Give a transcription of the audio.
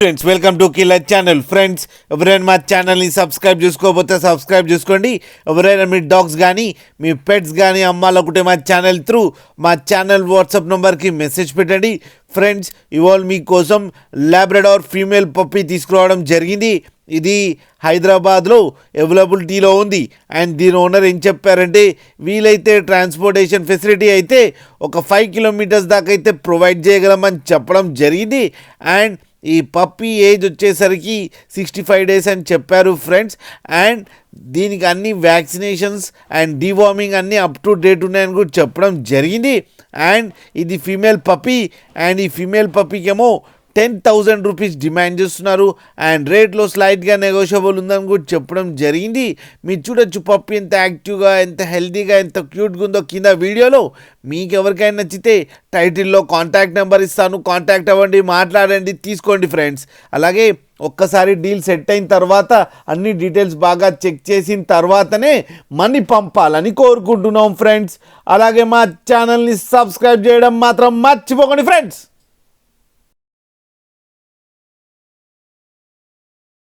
Friends welcome to killer channel. Friends ఎవరైనా మా ఛానల్ని సబ్స్క్రైబ్ చేసుకోకపోతే సబ్స్క్రైబ్ చేసుకోండి. ఎవరైనా మీ డాగ్స్ కానీ మీ పెట్స్ కానీ అమ్మాలనుకుంటే మా ఛానల్ త్రూ మా ఛానల్ వాట్సాప్ నెంబర్కి మెసేజ్ పెట్టండి. ఫ్రెండ్స్ ఇవాళ మీకోసం లాబ్రడార్ ఫీమేల్ పప్పీ తీసుకురావడం జరిగింది. ఇది హైదరాబాద్లో అవైలబిలిటీలో ఉంది. అండ్ దీని ఓనర్ ఏం చెప్పారంటే వీలైతే ట్రాన్స్పోర్టేషన్ ఫెసిలిటీ అయితే ఒక 5 కిలోమీటర్స్ దాకా అయితే ప్రొవైడ్ చేయగలమని చెప్పడం జరిగింది. అండ్ ఈ పప్పీ ఏజ్ వచ్చేసరికి 65 డేస్ అని చెప్పారు ఫ్రెండ్స్. అండ్ దీనికి అన్ని వ్యాక్సినేషన్స్ అండ్ డివార్మింగ్ అన్నీ అప్ టు డేట్ ఉన్నాయని కూడా చెప్పడం జరిగింది. అండ్ ఇది ఫీమేల్ పప్పీ. అండ్ ఈ ఫీమేల్ పప్పీకి ఏమో 10,000 రూపీస్ డిమాండ్ చేస్తున్నారు. అండ్ రేట్లో స్లైట్గా నెగోషియబుల్ ఉందని కూడా చెప్పడం జరిగింది. మీరు చూడొచ్చు పప్పి ఎంత యాక్టివ్గా, ఎంత హెల్తీగా, ఎంత క్యూట్గా ఉందో కింద వీడియోలో. మీకు ఎవరికైనా నచ్చితే టైటిల్లో కాంటాక్ట్ నెంబర్ ఇస్తాను, కాంటాక్ట్ అవ్వండి, మాట్లాడండి, తీసుకోండి ఫ్రెండ్స్. అలాగే ఒక్కసారి డీల్ సెట్ అయిన తర్వాత అన్ని డీటెయిల్స్ బాగా చెక్ చేసిన తర్వాతనే మనీ పంపాలని కోరుకుంటున్నాం ఫ్రెండ్స్. అలాగే మా ఛానల్ని సబ్స్క్రైబ్ చేయడం మాత్రం మర్చిపోకండి ఫ్రెండ్స్.